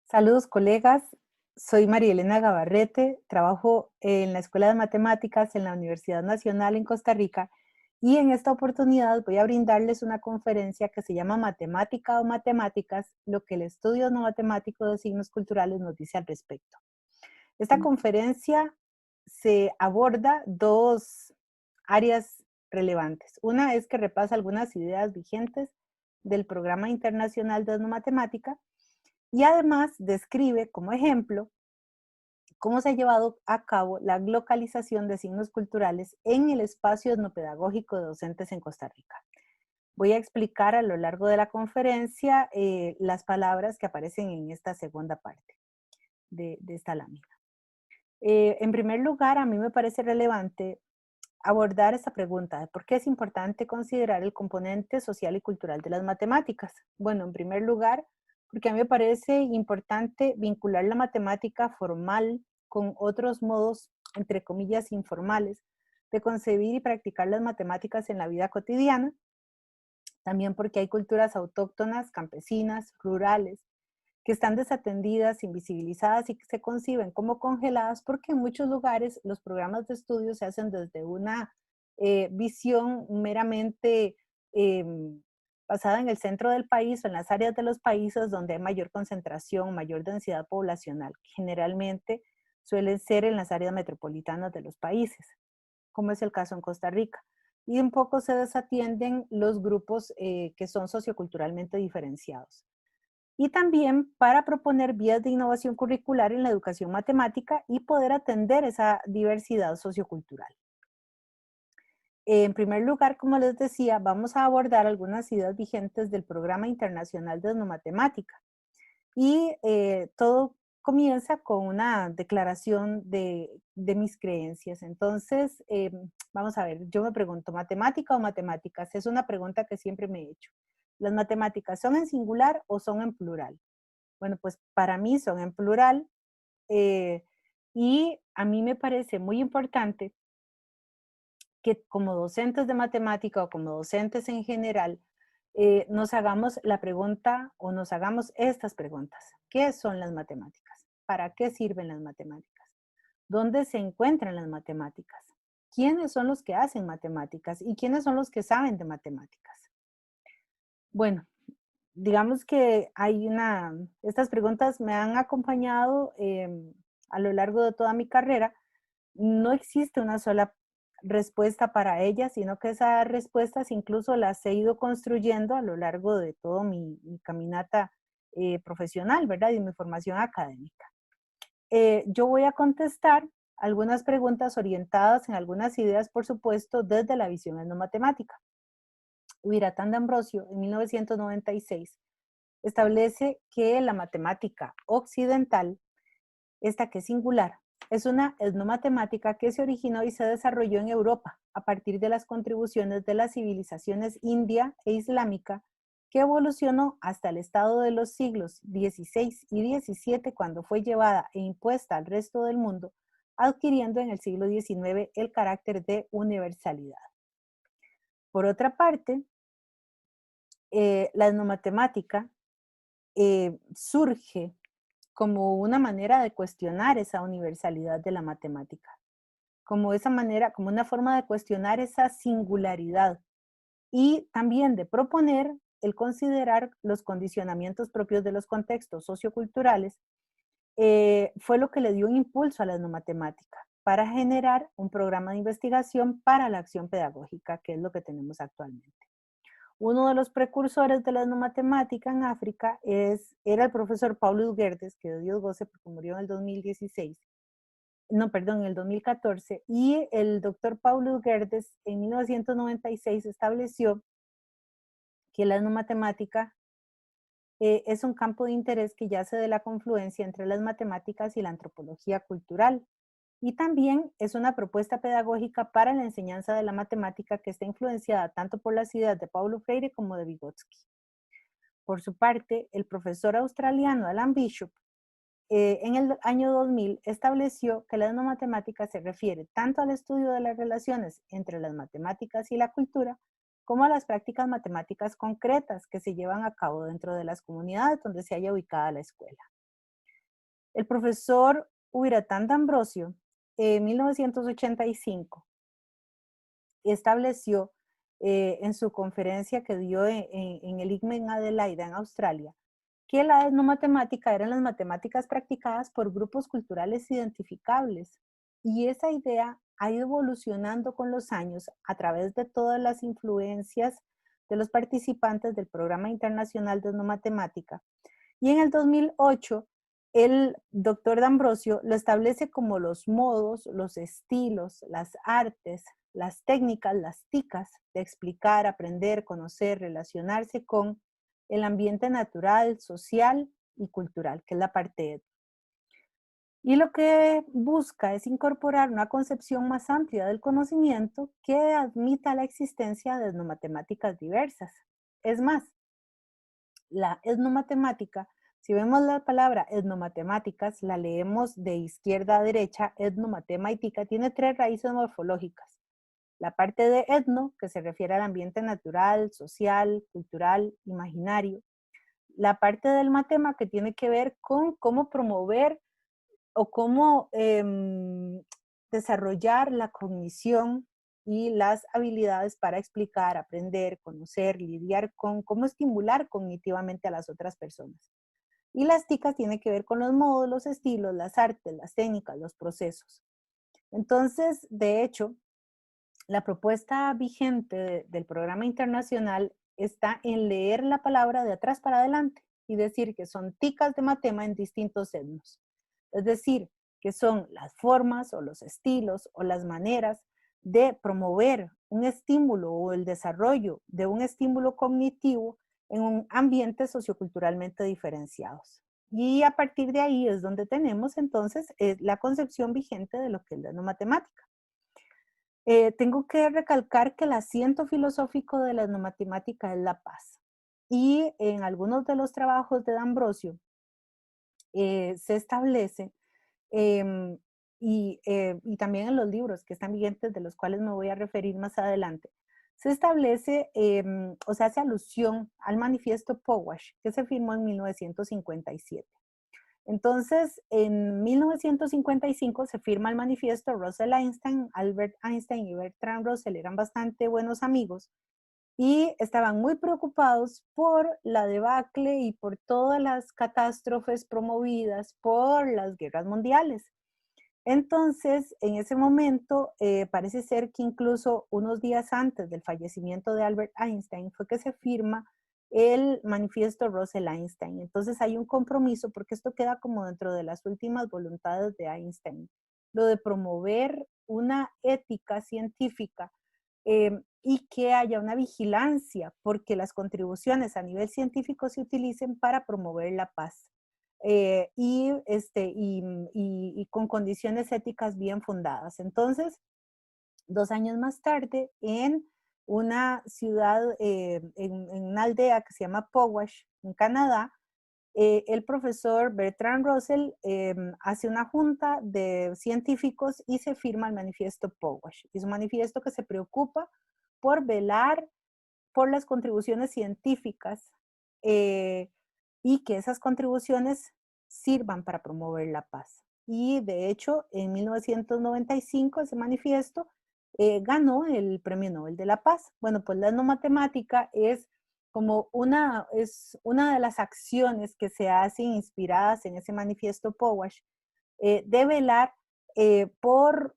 Saludos colegas, soy María Elena Gabarrete, trabajo en la Escuela de Matemáticas en la Universidad Nacional en Costa Rica y en esta oportunidad voy a brindarles una conferencia que se llama Matemática o Matemáticas, lo que el estudio no matemático de signos culturales nos dice al respecto. Esta Mm, conferencia se aborda dos áreas relevantes. Una es que repasa algunas ideas vigentes del Programa Internacional de Etnomatemática y además describe como ejemplo cómo se ha llevado a cabo la localización de signos culturales en el espacio etnopedagógico de docentes en Costa Rica. Voy a explicar a lo largo de la conferencia las palabras que aparecen en esta segunda parte de esta lámina. En primer lugar, a mí me parece relevante abordar esta pregunta de por qué es importante considerar el componente social y cultural de las matemáticas. Bueno, en primer lugar, porque a mí me parece importante vincular la matemática formal con otros modos, entre comillas, informales, de concebir y practicar las matemáticas en la vida cotidiana. También porque hay culturas autóctonas, campesinas, rurales, que están desatendidas, invisibilizadas y que se conciben como congeladas porque en muchos lugares los programas de estudio se hacen desde una visión meramente basada en el centro del país o en las áreas de los países donde hay mayor concentración, mayor densidad poblacional, que generalmente suelen ser en las áreas metropolitanas de los países, como es el caso en Costa Rica. Y un poco se desatienden los grupos que son socioculturalmente diferenciados y también para proponer vías de innovación curricular en la educación matemática y poder atender esa diversidad sociocultural. En primer lugar, como les decía, vamos a abordar algunas ideas vigentes del Programa Internacional de Etnomatemática. Y todo comienza con una declaración de mis creencias. Entonces, vamos a ver, yo me pregunto, ¿matemática o matemáticas? Es una pregunta que siempre me he hecho. ¿Las matemáticas son en singular o son en plural? Bueno, pues para mí son en plural eh, y a mí me parece muy importante que como docentes de matemática o como docentes en general, nos hagamos la pregunta o nos hagamos estas preguntas. ¿Qué son las matemáticas? ¿Para qué sirven las matemáticas? ¿Dónde se encuentran las matemáticas? ¿Quiénes son los que hacen matemáticas y quiénes son los que saben de matemáticas? Bueno, digamos que estas preguntas me han acompañado a lo largo de toda mi carrera. No existe una sola respuesta para ellas, sino que esas respuestas incluso las he ido construyendo a lo largo de todo mi caminata profesional, ¿verdad? Y mi formación académica. Yo voy a contestar algunas preguntas orientadas en algunas ideas, por supuesto, desde la visión etnomatemática. Huiratán de Ambrosio, en 1996, establece que la matemática occidental, esta que es singular, es una etnomatemática que se originó y se desarrolló en Europa a partir de las contribuciones de las civilizaciones india e islámica que evolucionó hasta el estado de los siglos XVI y XVII cuando fue llevada e impuesta al resto del mundo, adquiriendo en el siglo XIX el carácter de universalidad. Por otra parte, la etnomatemática surge como una manera de cuestionar esa universalidad de la matemática, como esa manera, como una forma de cuestionar esa singularidad y también de proponer el considerar los condicionamientos propios de los contextos socioculturales, fue lo que le dio un impulso a la etnomatemática para generar un programa de investigación para la acción pedagógica, que es lo que tenemos actualmente. Uno de los precursores de la etnomatemática en África era el profesor Paulo Ugherdes, que de Dios goce porque murió en el 2016, no, perdón, en el 2014, y el doctor Paulo Ugherdes en 1996 estableció que la etnomatemática es un campo de interés que yace de la confluencia entre las matemáticas y la antropología cultural. Y también es una propuesta pedagógica para la enseñanza de la matemática que está influenciada tanto por las ideas de Paulo Freire como de Vygotsky. Por su parte, el profesor australiano Alan Bishop en el año 2000 estableció que la etnomatemática se refiere tanto al estudio de las relaciones entre las matemáticas y la cultura, como a las prácticas matemáticas concretas que se llevan a cabo dentro de las comunidades donde se haya ubicada la escuela. El profesor Huiratán D'Ambrosio, en 1985, estableció en su conferencia que dio en el ICME en Adelaida, en Australia, que la etnomatemática eran las matemáticas practicadas por grupos culturales identificables. Y esa idea ha ido evolucionando con los años a través de todas las influencias de los participantes del Programa Internacional de Etnomatemática. Y en el 2008, el doctor D'Ambrosio lo establece como los modos, los estilos, las artes, las técnicas, las TICas de explicar, aprender, conocer, relacionarse con el ambiente natural, social y cultural, que es la parte etno. Y lo que busca es incorporar una concepción más amplia del conocimiento que admita la existencia de etnomatemáticas diversas. Es más, la etnomatemática, si vemos la palabra etnomatemáticas, la leemos de izquierda a derecha, etnomatemática, tiene 3 raíces morfológicas. La parte de etno, que se refiere al ambiente natural, social, cultural, imaginario. La parte del matema, que tiene que ver con cómo promover o cómo desarrollar la cognición y las habilidades para explicar, aprender, conocer, lidiar con, cómo estimular cognitivamente a las otras personas. Y las TICas tienen que ver con los modos, los estilos, las artes, las técnicas, los procesos. Entonces, de hecho, la propuesta vigente del programa internacional está en leer la palabra de atrás para adelante y decir que son TICas de matema en distintos etnos. Es decir, que son las formas o los estilos o las maneras de promover un estímulo o el desarrollo de un estímulo cognitivo en un ambiente socioculturalmente diferenciados. Y a partir de ahí es donde tenemos entonces la concepción vigente de lo que es la etnomatemática. Tengo que recalcar que el asiento filosófico de la etnomatemática es la paz. Y en algunos de los trabajos de D'Ambrosio se establece, em, y también en los libros que están vigentes, de los cuales me voy a referir más adelante, se establece o se hace alusión al manifiesto Pugwash, que se firmó en 1957. Entonces, en 1955 se firma el manifiesto. Russell Einstein, Albert Einstein y Bertrand Russell eran bastante buenos amigos y estaban muy preocupados por la debacle y por todas las catástrofes promovidas por las guerras mundiales. Entonces, en ese momento, parece ser que incluso unos días antes del fallecimiento de Albert Einstein fue que se firma el manifiesto Russell-Einstein. Entonces hay un compromiso, porque esto queda como dentro de las últimas voluntades de Einstein, lo de promover una ética científica y que haya una vigilancia, porque las contribuciones a nivel científico se utilicen para promover la paz. Y con condiciones éticas bien fundadas. Entonces, 2 años más tarde, en una ciudad, en una aldea que se llama Pugwash, en Canadá, el profesor Bertrand Russell hace una junta de científicos y se firma el manifiesto Pugwash. Es un manifiesto que se preocupa por velar por las contribuciones científicas y que esas contribuciones sirvan para promover la paz. Y de hecho, en 1995 ese manifiesto ganó el Premio Nobel de la Paz. Bueno, pues la etnomatemática es como es una de las acciones que se hacen inspiradas en ese manifiesto Pugwash de velar por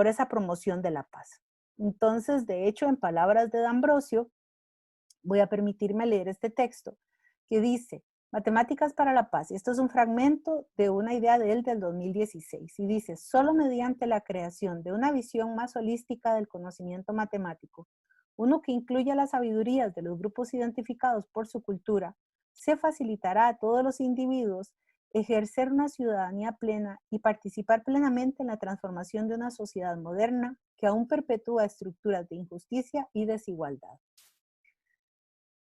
esa promoción de la paz. Entonces, de hecho, en palabras de D'Ambrosio, voy a permitirme leer este texto que dice, Matemáticas para la Paz. Y esto es un fragmento de una idea de él del 2016. Y dice, solo mediante la creación de una visión más holística del conocimiento matemático, uno que incluya las sabidurías de los grupos identificados por su cultura, se facilitará a todos los individuos ejercer una ciudadanía plena y participar plenamente en la transformación de una sociedad moderna que aún perpetúa estructuras de injusticia y desigualdad.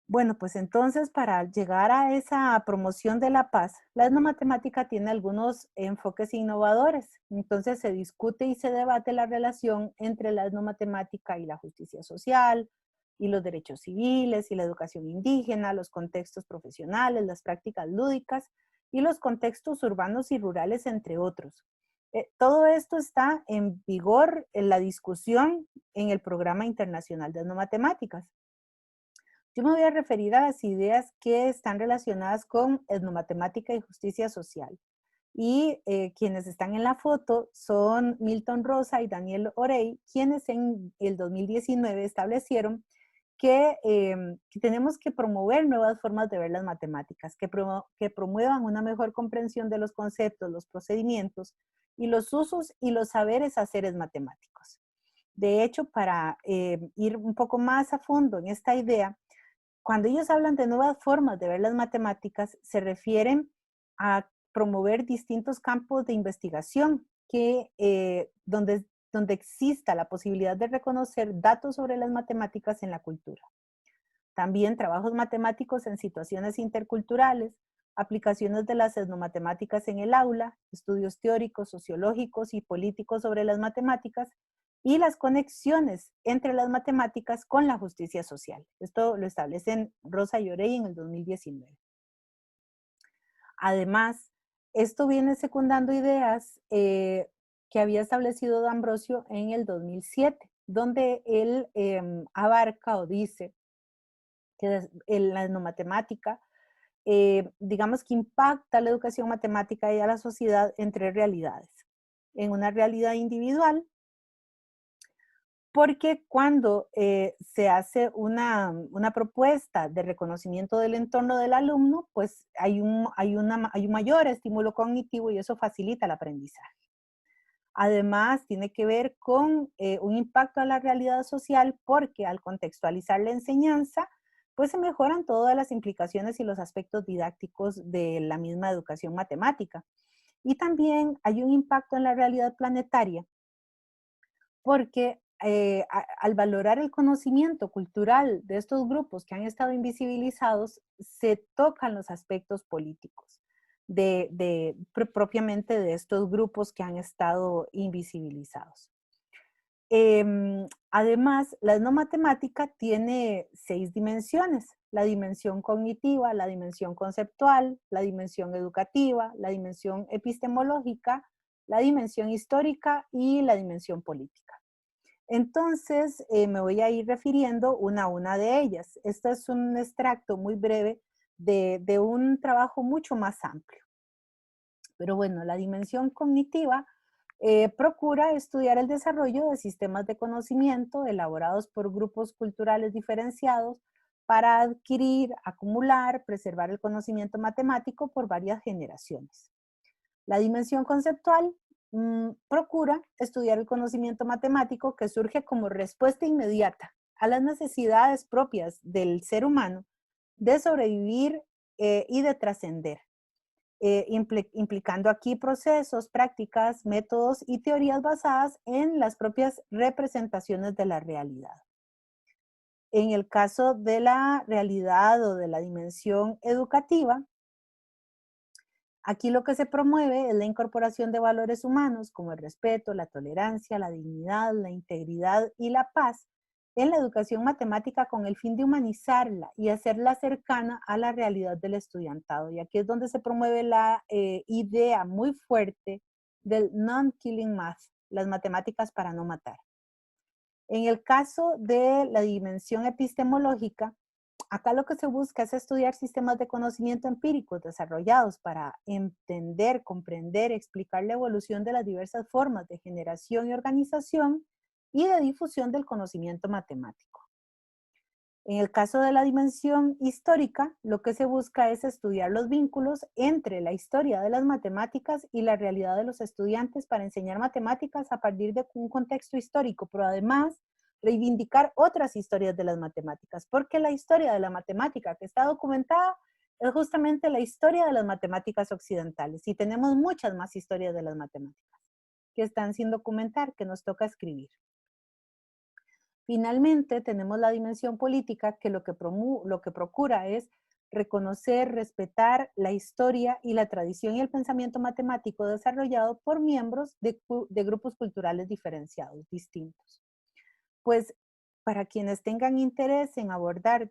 Bueno, pues entonces para llegar a esa promoción de la paz, la etnomatemática tiene algunos enfoques innovadores. Entonces se discute y se debate la relación entre la etnomatemática y la justicia social, y los derechos civiles, y la educación indígena, los contextos profesionales, las prácticas lúdicas y los contextos urbanos y rurales, entre otros. Todo esto está en vigor en la discusión en el Programa Internacional de Etnomatemáticas. Yo me voy a referir a las ideas que están relacionadas con etnomatemática y justicia social. Y quienes están en la foto son Milton Rosa y Daniel Orey, quienes en el 2019 establecieron que tenemos que promover nuevas formas de ver las matemáticas, que promuevan una mejor comprensión de los conceptos, los procedimientos y los usos y los saberes haceres matemáticos. De hecho, para ir un poco más a fondo en esta idea, cuando ellos hablan de nuevas formas de ver las matemáticas, se refieren a promover distintos campos de investigación donde exista la posibilidad de reconocer datos sobre las matemáticas en la cultura. También trabajos matemáticos en situaciones interculturales, aplicaciones de las etnomatemáticas en el aula, estudios teóricos, sociológicos y políticos sobre las matemáticas y las conexiones entre las matemáticas con la justicia social. Esto lo establecen Rosa y Orey en el 2019. Además, esto viene secundando ideas que había establecido D'Ambrosio en el 2007, donde él abarca o dice que la etnomatemática, digamos que impacta la educación matemática y a la sociedad en tres realidades. En una realidad individual, porque cuando se hace una propuesta de reconocimiento del entorno del alumno, pues hay un mayor estímulo cognitivo y eso facilita el aprendizaje. Además, tiene que ver con un impacto a la realidad social porque al contextualizar la enseñanza, pues se mejoran todas las implicaciones y los aspectos didácticos de la misma educación matemática. Y también hay un impacto en la realidad planetaria porque al valorar el conocimiento cultural de estos grupos que han estado invisibilizados, se tocan los aspectos políticos propiamente de estos grupos que han estado invisibilizados. Además, la etnomatemática tiene 6 dimensiones: la dimensión cognitiva, la dimensión conceptual, la dimensión educativa, la dimensión epistemológica, la dimensión histórica y la dimensión política. Entonces, me voy a ir refiriendo una a una de ellas. Este es un extracto muy breve de un trabajo mucho más amplio. Pero bueno, la dimensión cognitiva procura estudiar el desarrollo de sistemas de conocimiento elaborados por grupos culturales diferenciados para adquirir, acumular, preservar el conocimiento matemático por varias generaciones. La dimensión conceptual procura estudiar el conocimiento matemático que surge como respuesta inmediata a las necesidades propias del ser humano de sobrevivir y de trascender, implicando aquí procesos, prácticas, métodos y teorías basadas en las propias representaciones de la realidad. En el caso de la realidad o de la dimensión educativa, aquí lo que se promueve es la incorporación de valores humanos como el respeto, la tolerancia, la dignidad, la integridad y la paz en la educación matemática con el fin de humanizarla y hacerla cercana a la realidad del estudiantado. Y aquí es donde se promueve la idea muy fuerte del non-killing math, las matemáticas para no matar. En el caso de la dimensión epistemológica, acá lo que se busca es estudiar sistemas de conocimiento empíricos desarrollados para entender, comprender, explicar la evolución de las diversas formas de generación y organización y de difusión del conocimiento matemático. En el caso de la dimensión histórica, lo que se busca es estudiar los vínculos entre la historia de las matemáticas y la realidad de los estudiantes para enseñar matemáticas a partir de un contexto histórico, pero además reivindicar otras historias de las matemáticas, porque la historia de la matemática que está documentada es justamente la historia de las matemáticas occidentales y tenemos muchas más historias de las matemáticas que están sin documentar, que nos toca escribir. Finalmente, tenemos la dimensión política que lo que procura es reconocer, respetar la historia y la tradición y el pensamiento matemático desarrollado por miembros de grupos culturales diferenciados, distintos. Pues para quienes tengan interés en abordar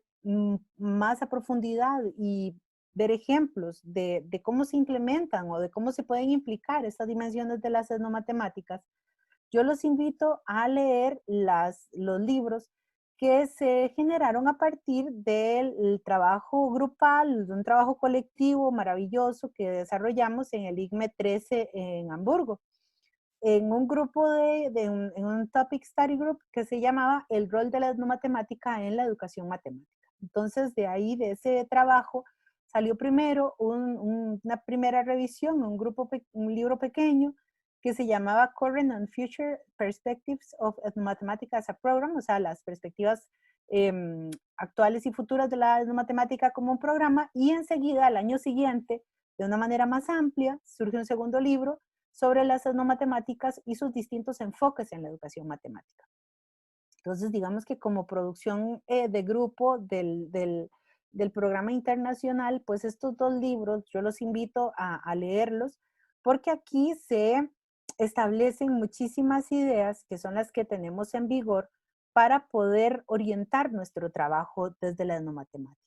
más a profundidad y ver ejemplos de cómo se implementan o de cómo se pueden implicar estas dimensiones de las etnomatemáticas, yo los invito a leer los libros que se generaron a partir del trabajo grupal, de un trabajo colectivo maravilloso que desarrollamos en el IGME 13 en Hamburgo, en un grupo en un topic study group que se llamaba El rol de la etnomatemática en la educación matemática. Entonces, de ahí, de ese trabajo, salió primero una primera revisión, un libro pequeño que se llamaba Current and Future Perspectives of Mathematics as a Program, o sea, las perspectivas actuales y futuras de la etnomatemática como un programa, y enseguida, al año siguiente, de una manera más amplia, surge un segundo libro sobre las etnomatemáticas y sus distintos enfoques en la educación matemática. Entonces, digamos que como producción de grupo del programa internacional, pues estos dos libros yo los invito a leerlos porque aquí se establecen muchísimas ideas que son las que tenemos en vigor para poder orientar nuestro trabajo desde la etnomatemática.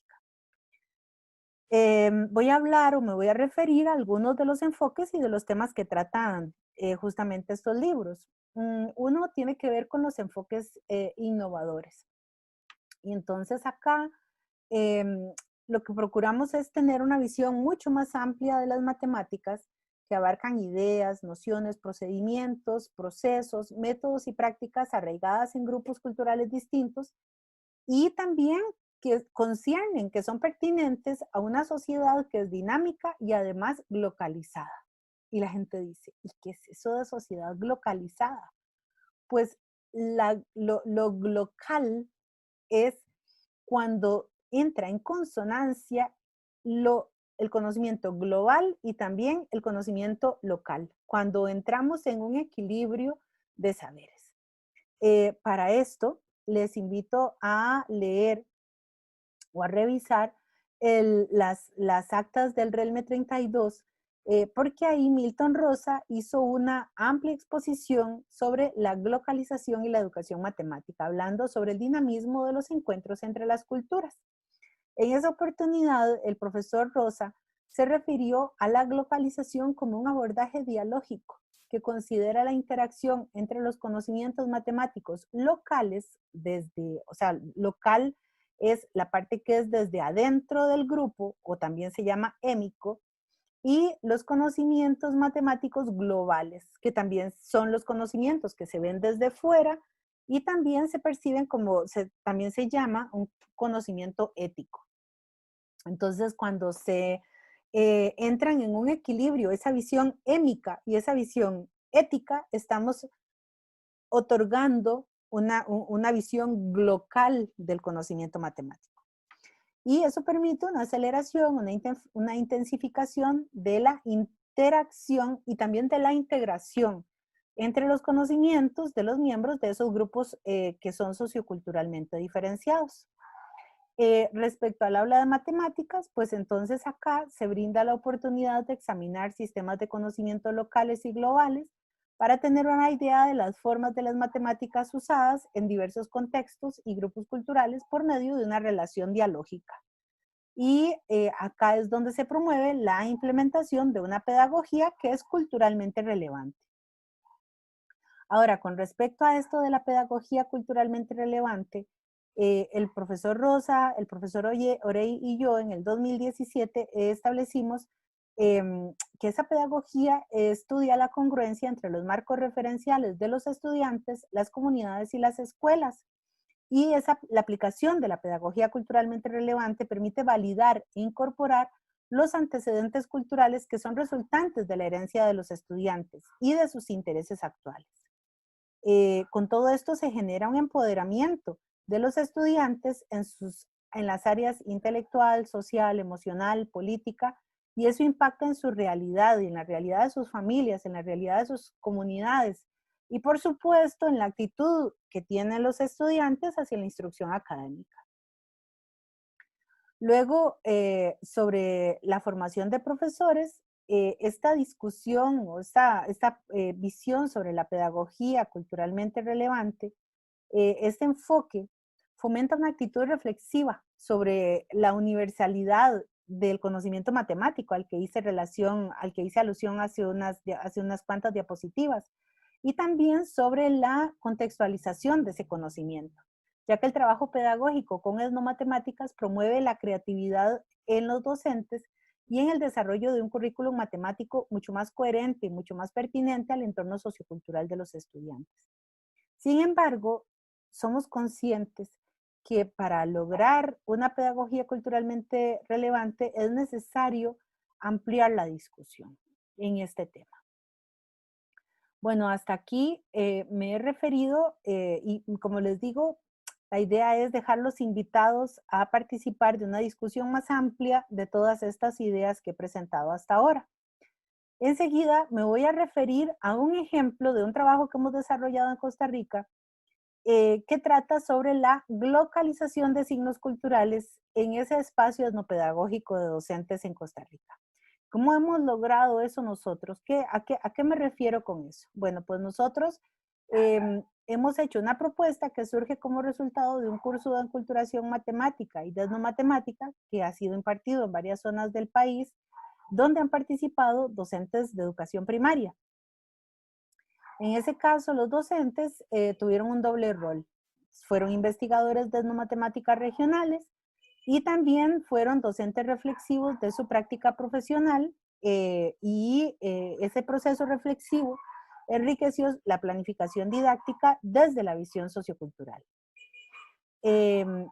Voy a hablar o me voy a referir a algunos de los enfoques y de los temas que tratan justamente estos libros. Uno tiene que ver con los enfoques innovadores. Y entonces acá lo que procuramos es tener una visión mucho más amplia de las matemáticas que abarcan ideas, nociones, procedimientos, procesos, métodos y prácticas arraigadas en grupos culturales distintos y también que conciernen, que son pertinentes a una sociedad que es dinámica y además localizada. Y la gente dice, ¿y qué es eso de sociedad localizada? Pues lo local es cuando entra en consonancia el conocimiento global y también el conocimiento local, cuando entramos en un equilibrio de saberes. Para esto, les invito a leer o a revisar las actas del RELME 32, porque ahí Milton Rosa hizo una amplia exposición sobre la globalización y la educación matemática, hablando sobre el dinamismo de los encuentros entre las culturas. En esa oportunidad, el profesor Rosa se refirió a la globalización como un abordaje dialógico que considera la interacción entre los conocimientos matemáticos locales o sea, local es la parte que es desde adentro del grupo, o también se llama émico, y los conocimientos matemáticos globales, que también son los conocimientos que se ven desde fuera y también se perciben también se llama un conocimiento ético. Entonces, cuando se entran en un equilibrio, esa visión émica y esa visión ética, estamos otorgando una visión local del conocimiento matemático. Y eso permite una aceleración, una intensificación de la interacción y también de la integración entre los conocimientos de los miembros de esos grupos que son socioculturalmente diferenciados. Respecto al aula de matemáticas, pues entonces acá se brinda la oportunidad de examinar sistemas de conocimiento locales y globales para tener una idea de las formas de las matemáticas usadas en diversos contextos y grupos culturales por medio de una relación dialógica. Y acá es donde se promueve la implementación de una pedagogía que es culturalmente relevante. Ahora, con respecto a esto de la pedagogía culturalmente relevante, el profesor Rosa, el profesor Orey y yo en el 2017 establecimos que esa pedagogía estudia la congruencia entre los marcos referenciales de los estudiantes, las comunidades y las escuelas. Y la aplicación de la pedagogía culturalmente relevante permite validar e incorporar los antecedentes culturales que son resultantes de la herencia de los estudiantes y de sus intereses actuales. Con todo esto se genera un empoderamiento de los estudiantes en las áreas intelectual, social, emocional, política, y eso impacta en su realidad y en la realidad de sus familias, en la realidad de sus comunidades, y por supuesto en la actitud que tienen los estudiantes hacia la instrucción académica. Luego, sobre la formación de profesores, esta discusión o esta visión sobre la pedagogía culturalmente relevante, este enfoque fomenta una actitud reflexiva sobre la universalidad del conocimiento matemático al que hice alusión hace unas cuantas diapositivas, y también sobre la contextualización de ese conocimiento, ya que el trabajo pedagógico con etnomatemáticas promueve la creatividad en los docentes y en el desarrollo de un currículum matemático mucho más coherente y mucho más pertinente al entorno sociocultural de los estudiantes. Sin embargo, somos conscientes que para lograr una pedagogía culturalmente relevante es necesario ampliar la discusión en este tema. Bueno, hasta aquí me he referido y como les digo, la idea es dejarlos invitados a participar de una discusión más amplia de todas estas ideas que he presentado hasta ahora. Enseguida me voy a referir a un ejemplo de un trabajo que hemos desarrollado en Costa Rica que trata sobre la localización de signos culturales en ese espacio etnopedagógico de docentes en Costa Rica. ¿Cómo hemos logrado eso nosotros? ¿A qué me refiero con eso? Bueno, pues nosotros hemos hecho una propuesta que surge como resultado de un curso de enculturación matemática y de etnomatemática que ha sido impartido en varias zonas del país, donde han participado docentes de educación primaria. En ese caso, los docentes tuvieron un doble rol. Fueron investigadores de etnomatemáticas regionales y también fueron docentes reflexivos de su práctica profesional ese proceso reflexivo enriqueció la planificación didáctica desde la visión sociocultural.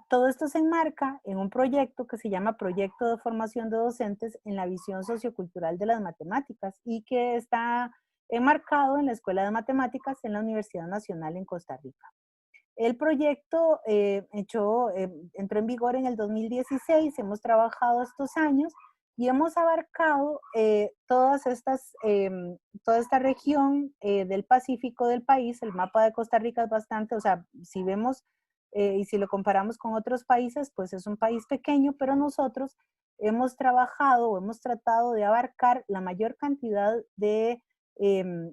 Todo esto se enmarca en un proyecto que se llama Proyecto de Formación de Docentes en la Visión Sociocultural de las Matemáticas y que está enmarcado en la Escuela de Matemáticas en la Universidad Nacional en Costa Rica. El proyecto entró en vigor en el 2016, hemos trabajado estos años y hemos abarcado toda esta región del Pacífico del país. El mapa de Costa Rica es bastante, o sea, si vemos y si lo comparamos con otros países, pues es un país pequeño, pero nosotros hemos trabajado o hemos tratado de abarcar la mayor cantidad de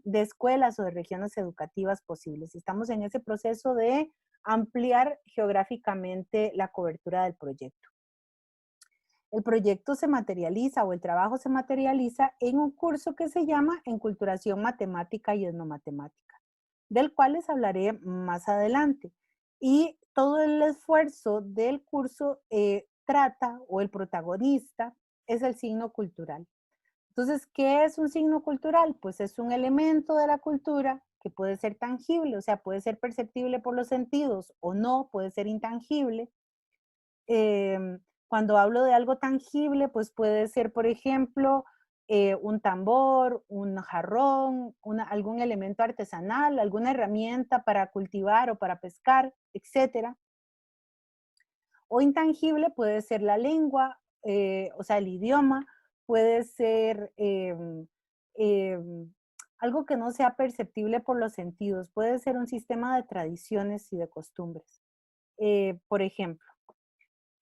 escuelas o de regiones educativas posibles. Estamos en ese proceso de ampliar geográficamente la cobertura del proyecto. El proyecto se materializa o el trabajo se materializa en un curso que se llama Enculturación Matemática y Etnomatemática, del cual les hablaré más adelante. Y todo el esfuerzo del curso trata, o el protagonista, es el signo cultural. Entonces, ¿qué es un signo cultural? Pues es un elemento de la cultura que puede ser tangible, o sea, puede ser perceptible por los sentidos o no, puede ser intangible. Cuando hablo de algo tangible, pues puede ser, por ejemplo, un tambor, un jarrón, algún elemento artesanal, alguna herramienta para cultivar o para pescar, etcétera. O intangible puede ser la lengua, o sea, el idioma, puede ser algo que no sea perceptible por los sentidos, puede ser un sistema de tradiciones y de costumbres. Por ejemplo,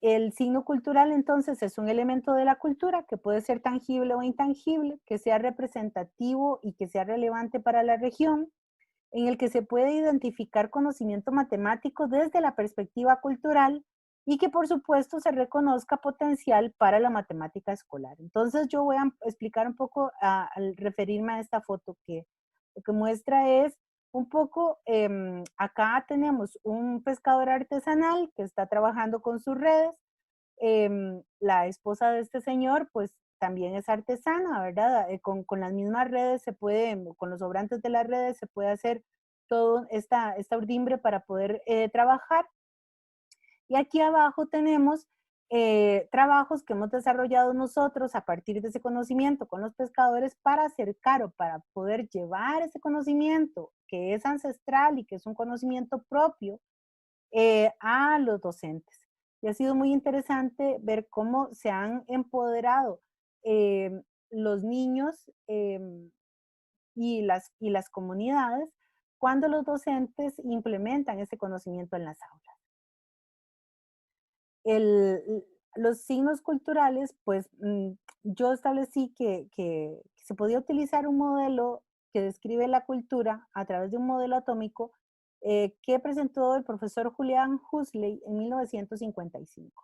el signo cultural entonces es un elemento de la cultura que puede ser tangible o intangible, que sea representativo y que sea relevante para la región, en el que se puede identificar conocimiento matemático desde la perspectiva cultural y que por supuesto se reconozca potencial para la matemática escolar. Entonces yo voy a explicar un poco al referirme a esta foto que lo que muestra es un poco, acá tenemos un pescador artesanal que está trabajando con sus redes. La esposa de este señor pues también es artesana, ¿verdad? Con las mismas redes se puede, con los sobrantes de las redes se puede hacer toda esta urdimbre para poder trabajar. Y aquí abajo tenemos trabajos que hemos desarrollado nosotros a partir de ese conocimiento con los pescadores para acercar o para poder llevar ese conocimiento que es ancestral y que es un conocimiento propio a los docentes. Y ha sido muy interesante ver cómo se han empoderado los niños y las comunidades cuando los docentes implementan ese conocimiento en las aulas. Los signos culturales, pues yo establecí que se podía utilizar un modelo que describe la cultura a través de un modelo atómico que presentó el profesor Julian Huxley en 1955.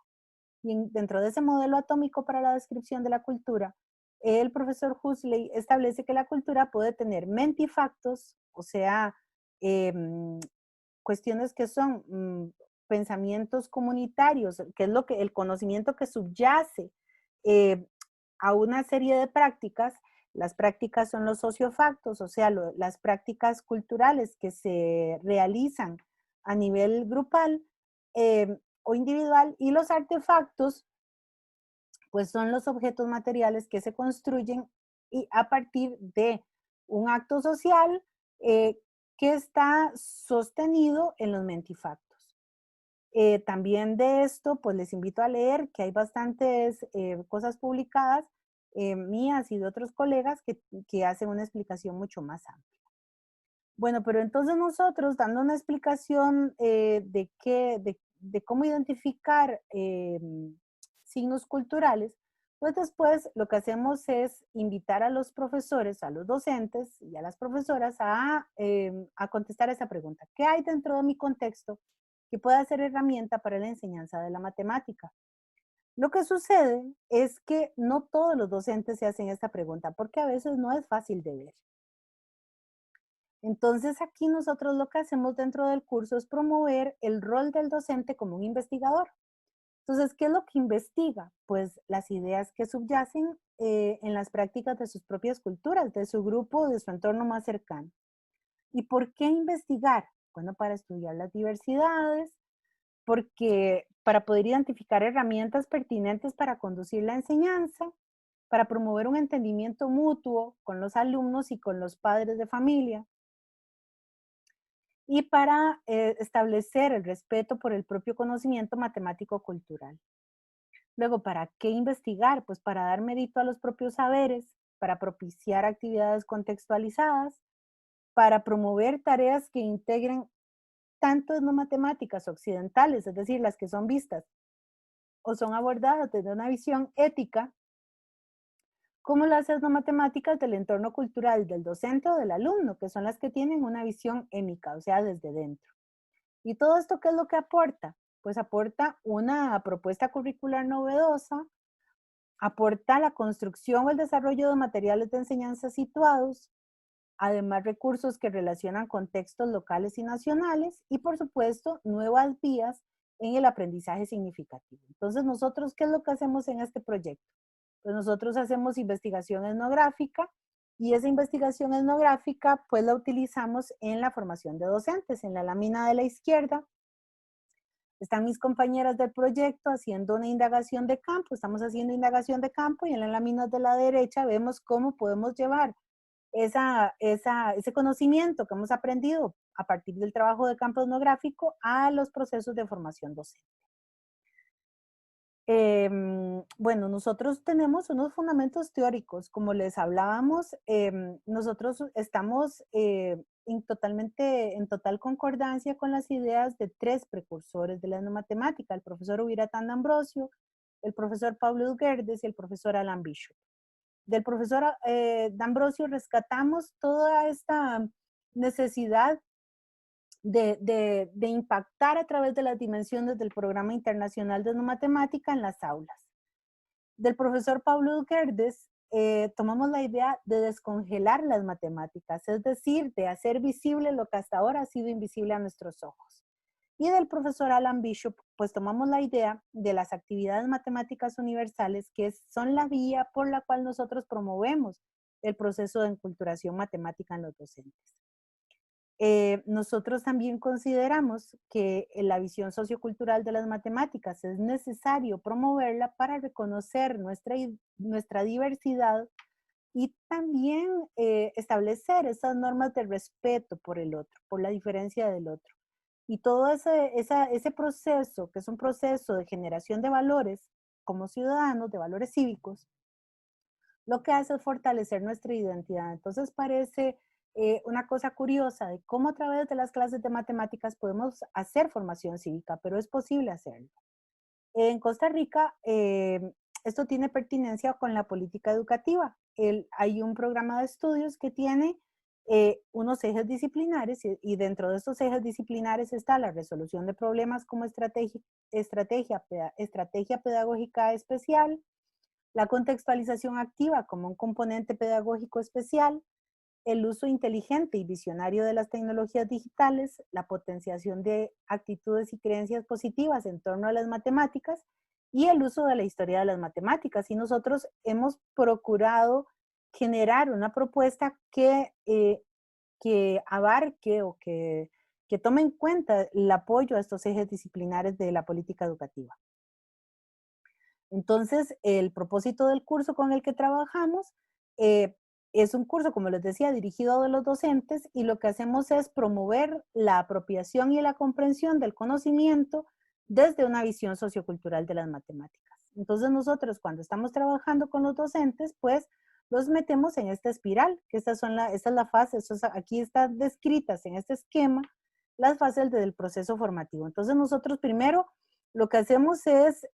Y dentro de ese modelo atómico para la descripción de la cultura, el profesor Huxley establece que la cultura puede tener mentifactos, o sea, em, cuestiones que son pensamientos comunitarios, que es lo que el conocimiento que subyace eh, a una serie de prácticas. Las prácticas son los sociofactos, o sea, las prácticas culturales que se realizan a nivel grupal o individual, y los artefactos, pues son los objetos materiales que se construyen y a partir de un acto social eh, que está sostenido en los mentifactos. También de esto, pues les invito a leer que hay bastantes cosas publicadas mías y de otros colegas que hacen una explicación mucho más amplia. Bueno, pero entonces nosotros, dando una explicación de cómo identificar signos culturales, pues después lo que hacemos es invitar a los profesores, a los docentes y a las profesoras a contestar esa pregunta. ¿Qué hay dentro de mi contexto que pueda ser herramienta para la enseñanza de la matemática? Lo que sucede es que no todos los docentes se hacen esta pregunta porque a veces no es fácil de ver. Entonces, aquí nosotros lo que hacemos dentro del curso es promover el rol del docente como un investigador. Entonces, ¿qué es lo que investiga? Pues las ideas que subyacen en las prácticas de sus propias culturas, de su grupo, de su entorno más cercano. ¿Y por qué investigar? Bueno, para estudiar las diversidades, porque para poder identificar herramientas pertinentes para conducir la enseñanza, para promover un entendimiento mutuo con los alumnos y con los padres de familia, y para establecer el respeto por el propio conocimiento matemático cultural. Luego, ¿para qué investigar? Pues para dar mérito a los propios saberes, para propiciar actividades contextualizadas, para promover tareas que integren tanto no matemáticas occidentales, es decir, las que son vistas o son abordadas desde una visión ética, como las etnomatemáticas del entorno cultural del docente o del alumno, que son las que tienen una visión émica, o sea, desde dentro. ¿Y todo esto qué es lo que aporta? Pues aporta una propuesta curricular novedosa, aporta la construcción o el desarrollo de materiales de enseñanza situados, además recursos que relacionan contextos locales y nacionales y por supuesto nuevas vías en el aprendizaje significativo. Entonces nosotros, ¿qué es lo que hacemos en este proyecto? Pues nosotros hacemos investigación etnográfica y esa investigación etnográfica pues la utilizamos en la formación de docentes. En la lámina de la izquierda están mis compañeras del proyecto haciendo una indagación de campo, estamos haciendo indagación de campo y en la lámina de la derecha vemos cómo podemos llevar ese conocimiento que hemos aprendido a partir del trabajo de campo etnográfico a los procesos de formación docente. Bueno, nosotros tenemos unos fundamentos teóricos, como les hablábamos, nosotros estamos en total concordancia con las ideas de tres precursores de la etnomatemática, el profesor Ubiratán Ambrosio, el profesor Pablo Guerdes y el profesor Alan Bishop. Del profesor D'Ambrosio rescatamos toda esta necesidad de impactar a través de las dimensiones del Programa Internacional de Matemática en las aulas. Del profesor Pablo Guerdes tomamos la idea de descongelar las matemáticas, es decir, de hacer visible lo que hasta ahora ha sido invisible a nuestros ojos. Y del profesor Alan Bishop, pues tomamos la idea de las actividades matemáticas universales, que son la vía por la cual nosotros promovemos el proceso de enculturación matemática en los docentes. Nosotros también consideramos que en la visión sociocultural de las matemáticas es necesario promoverla para reconocer nuestra diversidad y también establecer esas normas de respeto por el otro, por la diferencia del otro. Y todo ese proceso, que es un proceso de generación de valores como ciudadanos, de valores cívicos, lo que hace es fortalecer nuestra identidad. Entonces parece una cosa curiosa de cómo a través de las clases de matemáticas podemos hacer formación cívica, pero es posible hacerlo. En Costa Rica, esto tiene pertinencia con la política educativa. Hay un programa de estudios que tiene unos ejes disciplinares y dentro de estos ejes disciplinares está la resolución de problemas como estrategia pedagógica especial, la contextualización activa como un componente pedagógico especial, el uso inteligente y visionario de las tecnologías digitales, la potenciación de actitudes y creencias positivas en torno a las matemáticas y el uso de la historia de las matemáticas. Y nosotros hemos procurado generar una propuesta que abarque o que tome en cuenta el apoyo a estos ejes disciplinares de la política educativa. Entonces, el propósito del curso con el que trabajamos es un curso, como les decía, dirigido a los docentes y lo que hacemos es promover la apropiación y la comprensión del conocimiento desde una visión sociocultural de las matemáticas. Entonces, nosotros cuando estamos trabajando con los docentes, pues los metemos en esta espiral, que esta es la fase, aquí están descritas en este esquema las fases del proceso formativo. Entonces, nosotros primero lo que hacemos es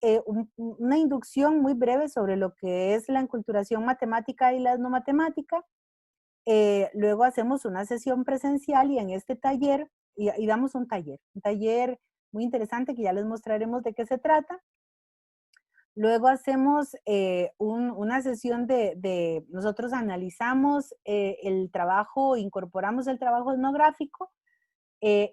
una inducción muy breve sobre lo que es la enculturación matemática y la etnomatemática. Luego hacemos una sesión presencial y en este taller, y damos un taller muy interesante que ya les mostraremos de qué se trata. Luego hacemos una sesión nosotros analizamos el trabajo, incorporamos el trabajo etnográfico.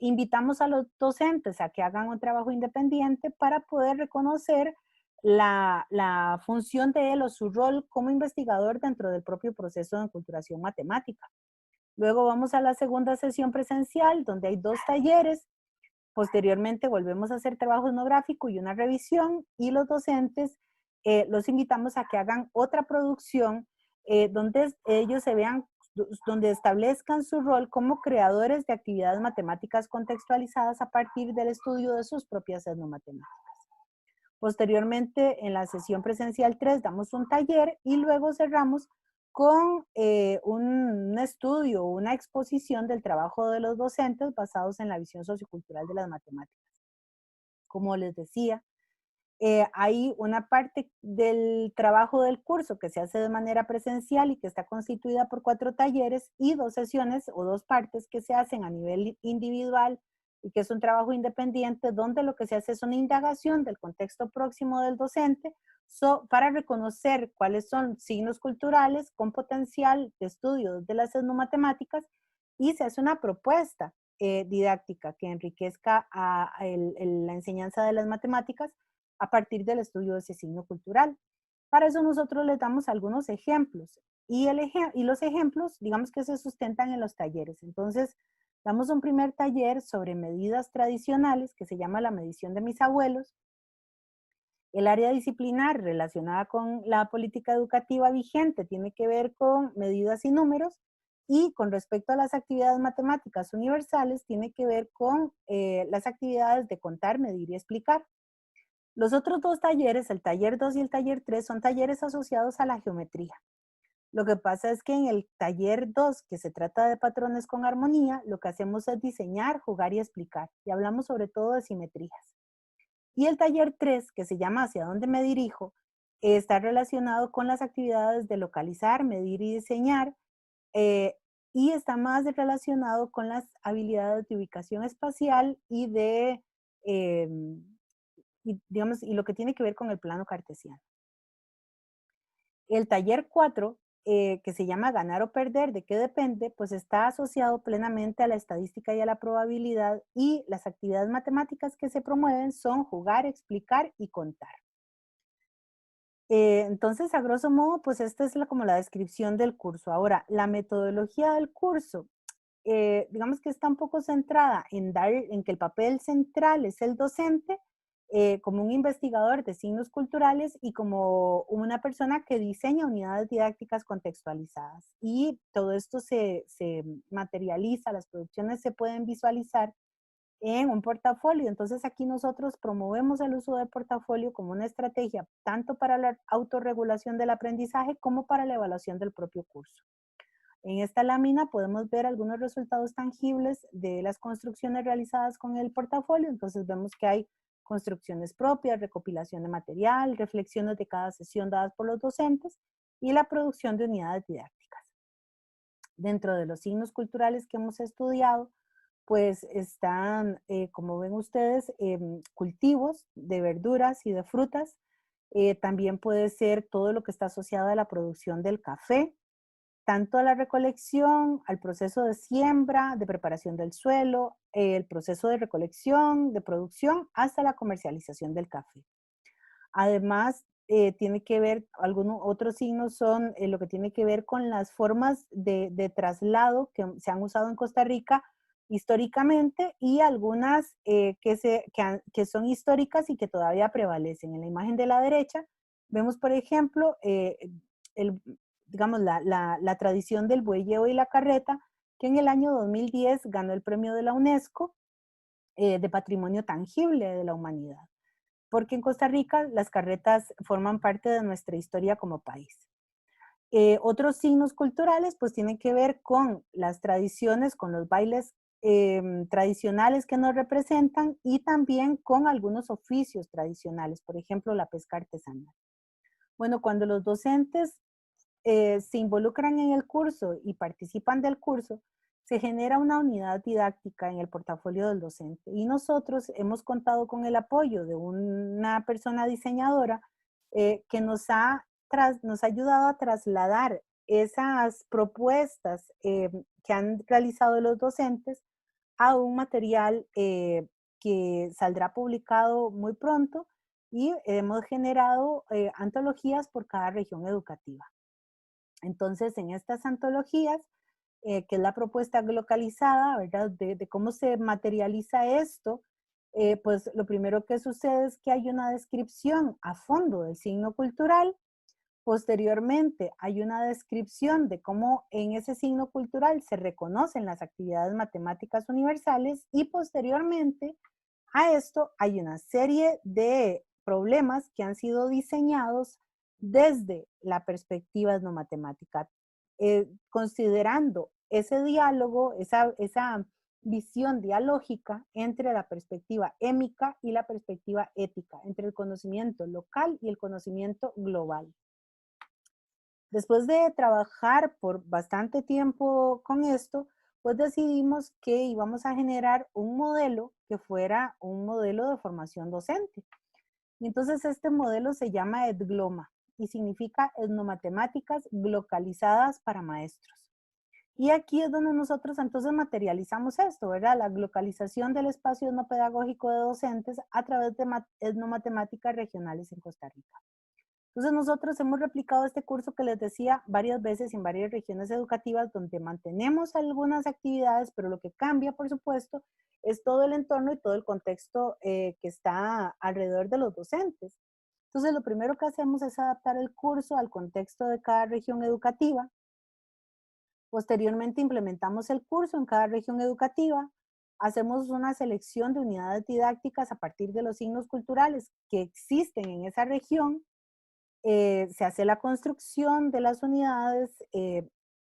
Invitamos a los docentes a que hagan un trabajo independiente para poder reconocer la función de él o su rol como investigador dentro del propio proceso de enculturación matemática. Luego vamos a la segunda sesión presencial, donde hay 2 talleres. Posteriormente volvemos a hacer trabajo etnográfico y una revisión, y los docentes los invitamos a que hagan otra producción donde ellos se vean, donde establezcan su rol como creadores de actividades matemáticas contextualizadas a partir del estudio de sus propias etnomatemáticas. Posteriormente, en la sesión presencial 3, damos un taller y luego cerramos con un estudio, una exposición del trabajo de los docentes basados en la visión sociocultural de las matemáticas. Como les decía, hay una parte del trabajo del curso que se hace de manera presencial y que está constituida por 4 talleres y 2 sesiones o 2 partes que se hacen a nivel individual y que es un trabajo independiente donde lo que se hace es una indagación del contexto próximo del docente para reconocer cuáles son signos culturales con potencial de estudio de las etnomatemáticas y se hace una propuesta didáctica que enriquezca la enseñanza de las matemáticas a partir del estudio de ese signo cultural. Para eso nosotros les damos algunos ejemplos y los ejemplos, digamos que se sustentan en los talleres. Entonces, damos un primer taller sobre medidas tradicionales que se llama la medición de mis abuelos. El área disciplinar relacionada con la política educativa vigente tiene que ver con medidas y números, y con respecto a las actividades matemáticas universales tiene que ver con las actividades de contar, medir y explicar. Los otros 2 talleres, el taller 2 y el taller 3, son talleres asociados a la geometría. Lo que pasa es que en el taller 2, que se trata de patrones con armonía, lo que hacemos es diseñar, jugar y explicar. Y hablamos sobre todo de simetrías. Y el taller 3, que se llama Hacia dónde me dirijo, está relacionado con las actividades de localizar, medir y diseñar, y está más relacionado con las habilidades de ubicación espacial y digamos, y lo que tiene que ver con el plano cartesiano. El taller 4, que se llama Ganar o Perder, ¿de qué depende? Pues está asociado plenamente a la estadística y a la probabilidad, y las actividades matemáticas que se promueven son jugar, explicar y contar. Entonces, a grosso modo, pues esta es como la descripción del curso. Ahora, la metodología del curso, digamos que está un poco centrada en que el papel central es el docente, como un investigador de signos culturales y como una persona que diseña unidades didácticas contextualizadas. Y todo esto se materializa, las producciones se pueden visualizar en un portafolio. Entonces aquí nosotros promovemos el uso del portafolio como una estrategia tanto para la autorregulación del aprendizaje como para la evaluación del propio curso. En esta lámina podemos ver algunos resultados tangibles de las construcciones realizadas con el portafolio. Entonces vemos que hay construcciones propias, recopilación de material, reflexiones de cada sesión dadas por los docentes y la producción de unidades didácticas. Dentro de los signos culturales que hemos estudiado, pues están, como ven ustedes, cultivos de verduras y de frutas. También puede ser todo lo que está asociado a la producción del café, tanto a la recolección, al proceso de siembra, de preparación del suelo, el proceso de recolección, de producción, hasta la comercialización del café. Además, tiene que ver, algunos otros signos son lo que tiene que ver con las formas de traslado que se han usado en Costa Rica históricamente y algunas que son históricas y que todavía prevalecen. En la imagen de la derecha vemos, por ejemplo, el, digamos, la tradición del bueyeo y la carreta, que en el año 2010 ganó el premio de la UNESCO de Patrimonio Tangible de la Humanidad, porque en Costa Rica las carretas forman parte de nuestra historia como país. Otros signos culturales pues tienen que ver con las tradiciones, con los bailes tradicionales que nos representan y también con algunos oficios tradicionales, por ejemplo, la pesca artesanal. Bueno, cuando los docentes se involucran en el curso y participan del curso, se genera una unidad didáctica en el portafolio del docente. Y nosotros hemos contado con el apoyo de una persona diseñadora que nos ha ayudado a trasladar esas propuestas que han realizado los docentes a un material que saldrá publicado muy pronto y hemos generado antologías por cada región educativa. Entonces, en estas antologías, que es la propuesta localizada, ¿verdad? De cómo se materializa esto, pues lo primero que sucede es que hay una descripción a fondo del signo cultural. Posteriormente, hay una descripción de cómo en ese signo cultural se reconocen las actividades matemáticas universales y posteriormente a esto hay una serie de problemas que han sido diseñados desde la perspectiva etnomatemática, considerando ese diálogo, esa visión dialógica entre la perspectiva émica y la perspectiva ética, entre el conocimiento local y el conocimiento global. Después de trabajar por bastante tiempo con esto, pues decidimos que íbamos a generar un modelo que fuera un modelo de formación docente. Y entonces este modelo se llama EDGLOMA y significa etnomatemáticas localizadas para maestros. Y aquí es donde nosotros entonces materializamos esto, ¿verdad? La localización del espacio etnopedagógico de docentes a través de etnomatemáticas regionales en Costa Rica. Entonces nosotros hemos replicado este curso que les decía varias veces en varias regiones educativas donde mantenemos algunas actividades, pero lo que cambia, por supuesto, es todo el entorno y todo el contexto que está alrededor de los docentes. Entonces lo primero que hacemos es adaptar el curso al contexto de cada región educativa. Posteriormente implementamos el curso en cada región educativa. Hacemos una selección de unidades didácticas a partir de los signos culturales que existen en esa región. Se hace la construcción de las unidades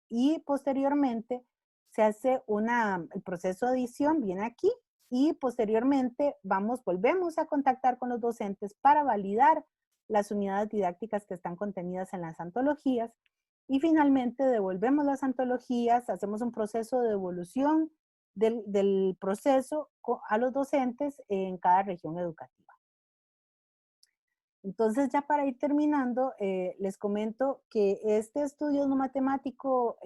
y posteriormente se hace el proceso de edición viene aquí y posteriormente volvemos a contactar con los docentes para validar las unidades didácticas que están contenidas en las antologías y finalmente devolvemos las antologías, hacemos un proceso de devolución del proceso a los docentes en cada región educativa. Entonces, ya para ir terminando, les comento que este estudio etnomatemático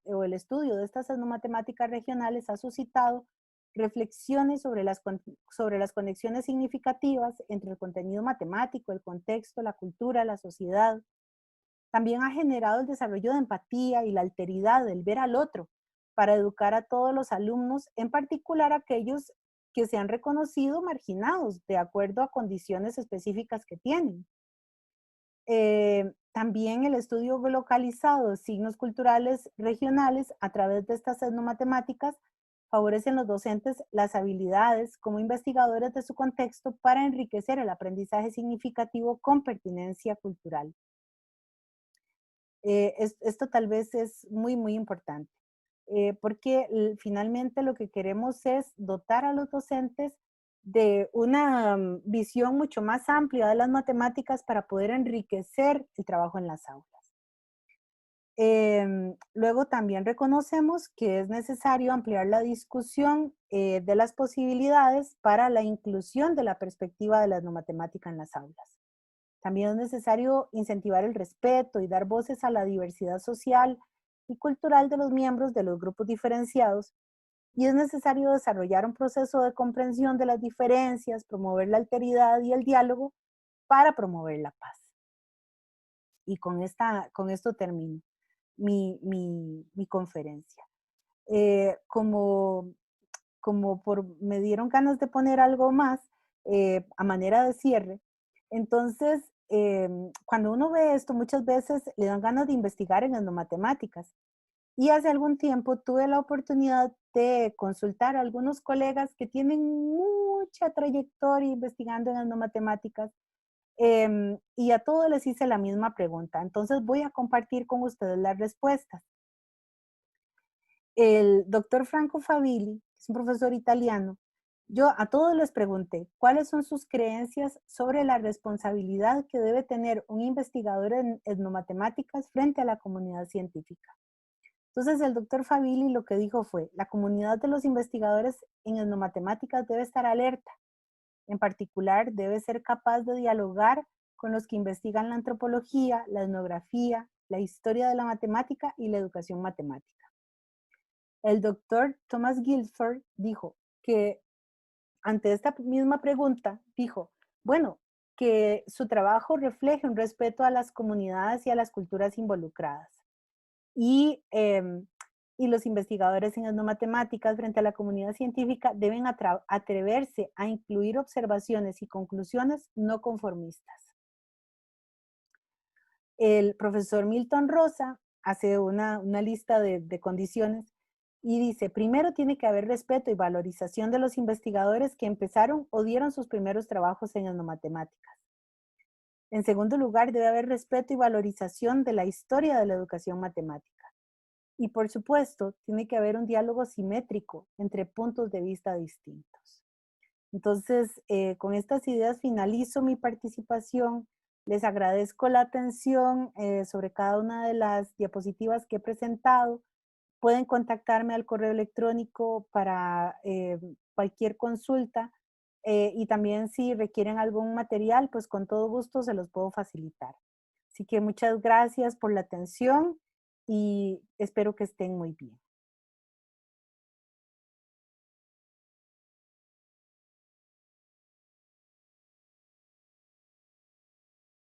o el estudio de estas etnomatemáticas regionales ha suscitado reflexiones sobre las conexiones significativas entre el contenido matemático, el contexto, la cultura, la sociedad. También ha generado el desarrollo de empatía y la alteridad del ver al otro para educar a todos los alumnos, en particular aquellos que se han reconocido marginados de acuerdo a condiciones específicas que tienen. También el estudio localizado de signos culturales regionales a través de estas etnomatemáticas favorecen los docentes las habilidades como investigadores de su contexto para enriquecer el aprendizaje significativo con pertinencia cultural. Esto tal vez es muy, muy importante, porque finalmente lo que queremos es dotar a los docentes de una visión mucho más amplia de las matemáticas para poder enriquecer el trabajo en las aulas. Luego también reconocemos que es necesario ampliar la discusión de las posibilidades para la inclusión de la perspectiva de la etnomatemática en las aulas. También es necesario incentivar el respeto y dar voces a la diversidad social y cultural de los miembros de los grupos diferenciados, y es necesario desarrollar un proceso de comprensión de las diferencias, promover la alteridad y el diálogo para promover la paz. Y con esto termino mi conferencia. Como, me dieron ganas de poner algo más a manera de cierre, entonces cuando uno ve esto, muchas veces le dan ganas de investigar en etnomatemáticas. Y hace algún tiempo tuve la oportunidad de consultar a algunos colegas que tienen mucha trayectoria investigando en etnomatemáticas, y a todos les hice la misma pregunta. Entonces voy a compartir con ustedes las respuestas. El doctor Franco Favilli, que es un profesor italiano, yo a todos les pregunté cuáles son sus creencias sobre la responsabilidad que debe tener un investigador en etnomatemáticas frente a la comunidad científica. Entonces el doctor Favilli lo que dijo fue, la comunidad de los investigadores en etnomatemáticas debe estar alerta. En particular, debe ser capaz de dialogar con los que investigan la antropología, la etnografía, la historia de la matemática y la educación matemática. El doctor Thomas Guilford dijo que ante esta misma pregunta, dijo, bueno, que su trabajo refleje un respeto a las comunidades y a las culturas involucradas. Y, y los investigadores en etnomatemáticas frente a la comunidad científica deben atreverse a incluir observaciones y conclusiones no conformistas. El profesor Milton Rosa hace una lista de condiciones y dice, primero tiene que haber respeto y valorización de los investigadores que empezaron o dieron sus primeros trabajos en etnomatemáticas. En segundo lugar, debe haber respeto y valorización de la historia de la educación matemática. Y por supuesto, tiene que haber un diálogo simétrico entre puntos de vista distintos. Entonces, con estas ideas finalizo mi participación. Les agradezco la atención sobre cada una de las diapositivas que he presentado. Pueden contactarme al correo electrónico para cualquier consulta y también si requieren algún material, pues con todo gusto se los puedo facilitar. Así que muchas gracias por la atención y espero que estén muy bien.